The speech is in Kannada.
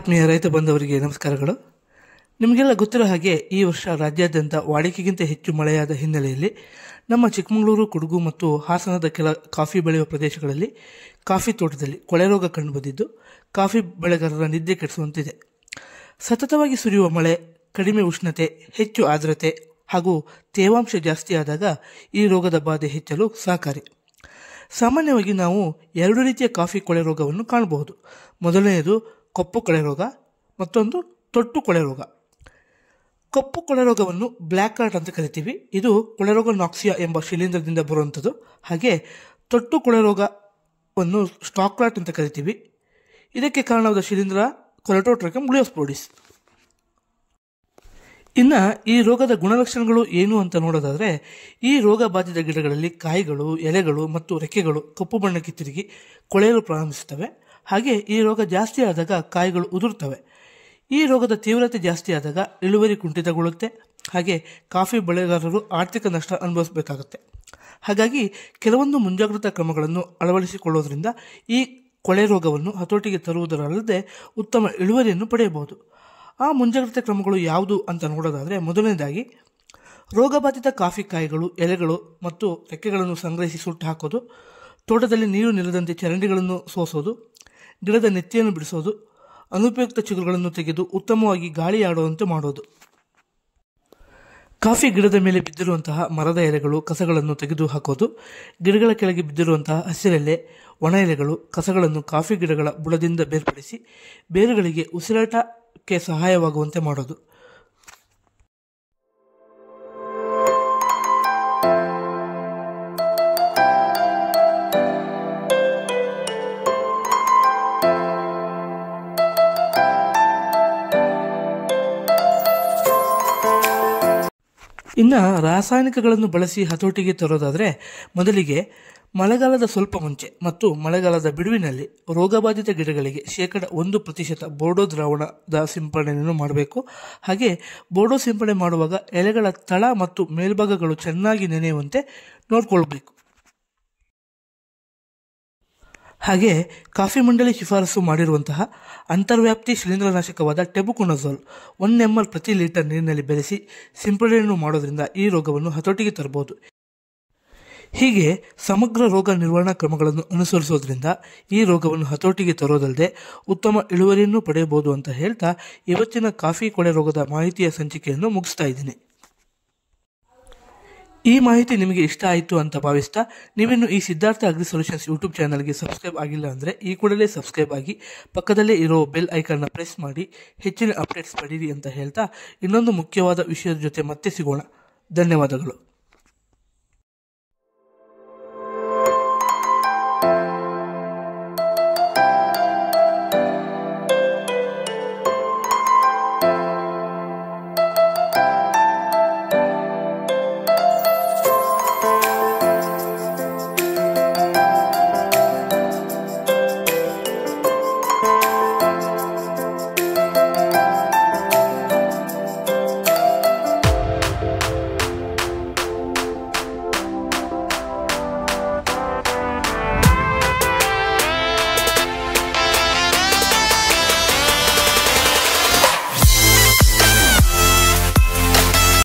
ಆತ್ಮೀಯ ರೈತ ಬಂಧುವರಿಗೆ ನಮಸ್ಕಾರಗಳು. ನಿಮಗೆಲ್ಲ ಗೊತ್ತಿರೋ ಹಾಗೆ ಈ ವರ್ಷ ರಾಜ್ಯಾದ್ಯಂತ ವಾಡಿಕೆಗಿಂತ ಹೆಚ್ಚು ಮಳೆಯಾದ ಹಿನ್ನೆಲೆಯಲ್ಲಿ ನಮ್ಮ ಚಿಕ್ಕಮಗಳೂರು, ಕೊಡಗು ಮತ್ತು ಹಾಸನದ ಕೆಲ ಕಾಫಿ ಬೆಳೆಯುವ ಪ್ರದೇಶಗಳಲ್ಲಿ ಕಾಫಿ ತೋಟದಲ್ಲಿ ಕೊಳೆ ರೋಗ ಕಂಡುಬಂದಿದ್ದು ಕಾಫಿ ಬೆಳೆಗಾರರ ನಿದ್ದೆ ಕೆಡಿಸುವಂತಿದೆ. ಸತತವಾಗಿ ಸುರಿಯುವ ಮಳೆ, ಕಡಿಮೆ ಉಷ್ಣತೆ, ಹೆಚ್ಚು ಆರ್ದ್ರತೆ ಹಾಗೂ ತೇವಾಂಶ ಜಾಸ್ತಿಯಾದಾಗ ಈ ರೋಗದ ಬಾಧೆ ಹೆಚ್ಚಲು ಸಹಕಾರಿ. ಸಾಮಾನ್ಯವಾಗಿ ನಾವು ಎರಡು ರೀತಿಯ ಕಾಫಿ ಕೊಳೆ ರೋಗವನ್ನು ಕಾಣಬಹುದು. ಮೊದಲನೆಯದು ಕಪ್ಪು ಕೊಳೆ ರೋಗ, ಮತ್ತೊಂದು ತೊಟ್ಟು ಕೊಳೆ ರೋಗ. ಕಪ್ಪು ಕೊಳೆ ರೋಗವನ್ನು ಬ್ಲ್ಯಾಕ್ ರಾಟ್ ಅಂತ ಕರಿತೀವಿ. ಇದು ಕೊಳೆರೋಗ ನಾಕ್ಸಿಯಾ ಎಂಬ ಶಿಲೀಂಧ್ರದಿಂದ ಬರುವಂಥದ್ದು. ಹಾಗೆ ತೊಟ್ಟು ಕೊಳೆ ರೋಗವನ್ನು ಸ್ಟಾಕ್ ರಾಟ್ ಅಂತ ಕರಿತೀವಿ. ಇದಕ್ಕೆ ಕಾರಣವಾದ ಶಿಲೀಂಧ್ರ ಕೊಲೆಟೋಟ್ರಿಕಮ್ ಗ್ಲಿಯೋಸ್ಪೋಡಿಸ್. ಇನ್ನು ಈ ರೋಗದ ಗುಣಲಕ್ಷಣಗಳು ಏನು ಅಂತ ನೋಡೋದಾದರೆ, ಈ ರೋಗ ಬಾಧಿತ ಗಿಡಗಳಲ್ಲಿ ಕಾಯಿಗಳು, ಎಲೆಗಳು ಮತ್ತು ರೆಕ್ಕೆಗಳು ಕಪ್ಪು ಬಣ್ಣಕ್ಕೆ ತಿರುಗಿ ಕೊಳೆಯಲು ಪ್ರಾರಂಭಿಸುತ್ತವೆ. ಹಾಗೆ ಈ ರೋಗ ಜಾಸ್ತಿ ಆದಾಗ ಕಾಯಿಗಳು ಉದುರುತ್ತವೆ. ಈ ರೋಗದ ತೀವ್ರತೆ ಜಾಸ್ತಿ ಆದಾಗ ಇಳುವರಿ ಕುಂಠಿತಗೊಳ್ಳುತ್ತೆ. ಹಾಗೆ ಕಾಫಿ ಬೆಳೆಗಾರರು ಆರ್ಥಿಕ ನಷ್ಟ ಅನುಭವಿಸಬೇಕಾಗುತ್ತೆ. ಹಾಗಾಗಿ ಕೆಲವೊಂದು ಮುಂಜಾಗ್ರತಾ ಕ್ರಮಗಳನ್ನು ಅಳವಡಿಸಿಕೊಳ್ಳೋದ್ರಿಂದ ಈ ಕೊಳೆ ರೋಗವನ್ನು ಹತೋಟಿಗೆ ತರುವುದರಲ್ಲದೆ ಉತ್ತಮ ಇಳುವರಿಯನ್ನು ಪಡೆಯಬಹುದು. ಆ ಮುಂಜಾಗ್ರತಾ ಕ್ರಮಗಳು ಯಾವುದು ಅಂತ ನೋಡೋದಾದರೆ, ಮೊದಲನೇದಾಗಿ ರೋಗಬಾಧಿತ ಕಾಫಿ ಕಾಯಿಗಳು, ಎಲೆಗಳು ಮತ್ತು ರೆಕ್ಕೆಗಳನ್ನು ಸಂಗ್ರಹಿಸಿ ಸುಟ್ಟು ಹಾಕೋದು, ತೋಟದಲ್ಲಿ ನೀರು ನಿಲ್ಲದಂತೆ ಚರಂಡಿಗಳನ್ನು ಸೋಸೋದು, ಗಿಡದ ನೆತ್ತಿಯನ್ನು ಬಿಡಿಸೋದು, ಅನುಪಯುಕ್ತ ಚಿಗುರುಗಳನ್ನು ತೆಗೆದು ಉತ್ತಮವಾಗಿ ಗಾಳಿ ಆಡುವಂತೆ ಮಾಡೋದು. ಕಾಫಿ ಗಿಡದ ಮೇಲೆ ಬಿದ್ದಿರುವಂತಹ ಮರದ ಎಲೆಗಳು, ಕಸಗಳನ್ನು ತೆಗೆದು ಹಾಕೋದು, ಗಿಡಗಳ ಕೆಳಗೆ ಬಿದ್ದಿರುವಂತಹ ಹಸಿರೆಲೆ, ಒಣ ಎಲೆಗಳು, ಕಸಗಳನ್ನು ಕಾಫಿ ಗಿಡಗಳ ಬುಡದಿಂದ ಬೇರ್ಪಡಿಸಿ ಬೇರುಗಳಿಗೆ ಉಸಿರಾಟಕ್ಕೆ ಸಹಾಯವಾಗುವಂತೆ ಮಾಡೋದು. ಇನ್ನು ರಾಸಾಯನಿಕಗಳನ್ನು ಬಳಸಿ ಹತೋಟಿಗೆ ತರೋದಾದರೆ, ಮೊದಲಿಗೆ ಮಳೆಗಾಲದ ಸ್ವಲ್ಪ ಮುಂಚೆ ಮತ್ತು ಮಳೆಗಾಲದ ಬಿಡುವಿನಲ್ಲಿ ರೋಗಬಾಧಿತ ಗಿಡಗಳಿಗೆ 1% ಬೋರ್ಡೋ ದ್ರಾವಣದ ಸಿಂಪಡಣೆಯನ್ನು ಮಾಡಬೇಕು. ಹಾಗೆ ಬೋರ್ಡೋ ಸಿಂಪಡಣೆ ಮಾಡುವಾಗ ಎಲೆಗಳ ತಳ ಮತ್ತು ಮೇಲ್ಭಾಗಗಳು ಚೆನ್ನಾಗಿ ನೆನೆಯುವಂತೆ ನೋಡಿಕೊಳ್ಬೇಕು. ಹಾಗೆ ಕಾಫಿ ಮಂಡಳಿ ಶಿಫಾರಸು ಮಾಡಿರುವಂತಹ ಅಂತರ್ವ್ಯಾಪ್ತಿ ಶಿಲೀಂಧ್ರನಾಶಕವಾದ ಟೆಬುಕೊನಜೋಲ್ 1 ml ಪ್ರತಿ ಲೀಟರ್ ನೀರಿನಲ್ಲಿ ಬೆರೆಸಿ ಸಿಂಪಡಣೆಯನ್ನು ಮಾಡೋದ್ರಿಂದ ಈ ರೋಗವನ್ನು ಹತೋಟಿಗೆ ತರಬಹುದು. ಹೀಗೆ ಸಮಗ್ರ ರೋಗ ನಿರ್ವಹಣಾ ಕ್ರಮಗಳನ್ನು ಅನುಸರಿಸೋದ್ರಿಂದ ಈ ರೋಗವನ್ನು ಹತೋಟಿಗೆ ತರೋದಲ್ಲದೆ ಉತ್ತಮ ಇಳುವರಿಯನ್ನು ಪಡೆಯಬಹುದು ಅಂತ ಹೇಳ್ತಾ ಇವತ್ತಿನ ಕಾಫಿ ಕೊಳೆ ರೋಗದ ಮಾಹಿತಿಯ ಸಂಚಿಕೆಯನ್ನು ಮುಗಿಸ್ತಾ ಇದ್ದೀನಿ. ಈ ಮಾಹಿತಿ ನಿಮಗೆ ಇಷ್ಟ ಆಯಿತು ಅಂತ ಭಾವಿಸ್ತಾ, ನೀವಿನ್ನು ಈ ಸಿದ್ಧಾರ್ಥ ಅಗ್ರಿ ಸೊಲ್ಯೂಷನ್ಸ್ ಯೂಟ್ಯೂಬ್ ಚಾನಲ್ಗೆ ಸಬ್ಸ್ಕ್ರೈಬ್ ಆಗಿಲ್ಲ ಅಂದರೆ ಈ ಕೂಡಲೇ ಸಬ್ಸ್ಕ್ರೈಬ್ ಆಗಿ ಪಕ್ಕದಲ್ಲೇ ಇರೋ ಬೆಲ್ ಐಕನ್ನ ಪ್ರೆಸ್ ಮಾಡಿ ಹೆಚ್ಚಿನ ಅಪ್ಡೇಟ್ಸ್ ಪಡೀರಿ ಅಂತ ಹೇಳ್ತಾ ಇನ್ನೊಂದು ಮುಖ್ಯವಾದ ವಿಷಯದ ಜೊತೆ ಮತ್ತೆ ಸಿಗೋಣ. ಧನ್ಯವಾದಗಳು.